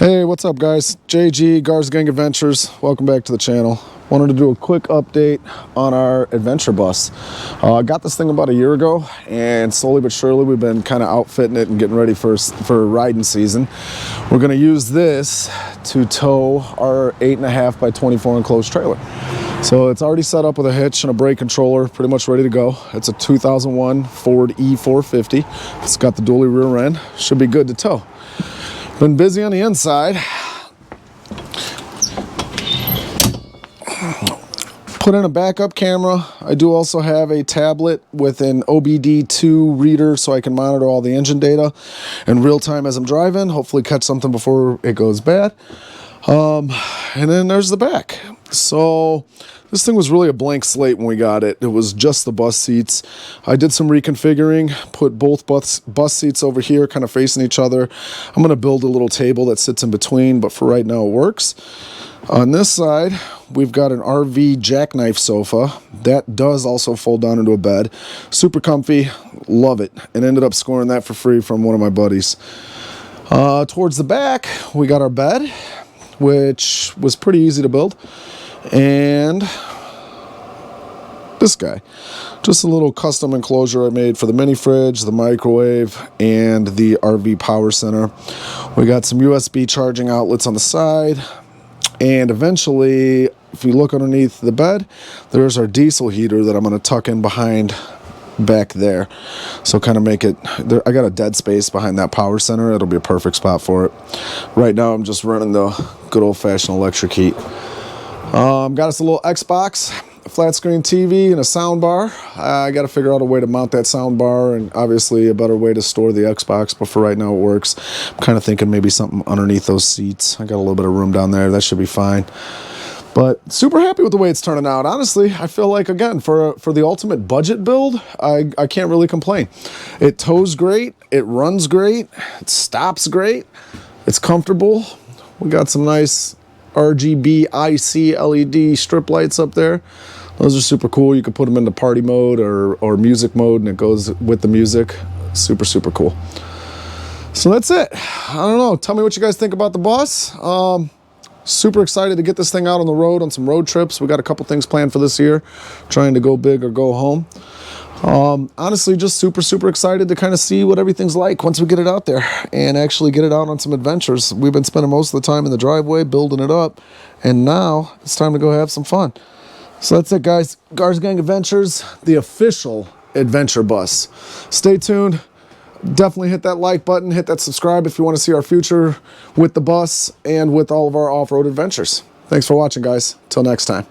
Hey, what's up guys? JG, Gar's Gang Adventures. Welcome back to the channel. Wanted to do a quick update on our adventure bus. I got this thing about a year ago, and slowly but surely we've been kind of outfitting it and getting ready for riding season. We're going to use this to tow our 8.5 by 24 enclosed trailer. So it's already set up with a hitch and a brake controller, pretty much ready to go. It's a 2001 Ford E450. It's got the dually rear end. Should be good to tow. Been busy on the inside. Put in a backup camera. I do also have a tablet with an OBD2 reader so I can monitor all the engine data in real time as I'm driving. Hopefully catch something before it goes bad. And then there's the back. So this thing was really a blank slate when we got it. It was just the bus seats. I did some reconfiguring, put both bus seats over here kind of facing each other. I'm going to build a little table that sits in between, but for right now it works. On this side, we've got an RV jackknife sofa. That does also fold down into a bed. Super comfy, love it. And ended up scoring that for free from one of my buddies. Towards the back, we got our bed, which was pretty easy to build. And this guy, just a little custom enclosure I made for the mini fridge, the microwave, and the RV power center. We got some USB charging outlets on the side, and eventually, if you look underneath the bed, there's our diesel heater that I'm going to tuck in behind back there. So kind of make it there. I got a dead space behind that power center. It'll be a perfect spot for it. Right now I'm just running the good old-fashioned electric heat. Got us a little Xbox, a flat screen TV, and a sound bar. I got to figure out a way to mount that sound bar, and obviously a better way to store the Xbox, but for right now it works. I'm kind of thinking maybe something underneath those seats. I got a little bit of room down there. That should be fine. But super happy with the way it's turning out. Honestly, I feel like, again, for the ultimate budget build, I can't really complain. It tows great. It runs great. It stops great. It's comfortable. We got some nice RGB IC LED strip lights up there. Those are super cool. You can put them into party mode or music mode, and it goes with the music. Super, super cool. So that's it. I don't know. Tell me what you guys think about the bus. Super excited to get this thing out on the road on some road trips. We got a couple things planned for this year, trying to go big or go home. Honestly, just super excited to kind of see what everything's like once we get it out there and actually get it out on some adventures. We've been spending most of the time in the driveway building it up, and now it's time to go have some fun. So that's it, guys. Gar's Gang Adventures, the official adventure bus. Stay tuned. Definitely hit that like button, hit that subscribe if you want to see our future with the bus and with all of our off-road adventures. Thanks for watching, guys. Till next time.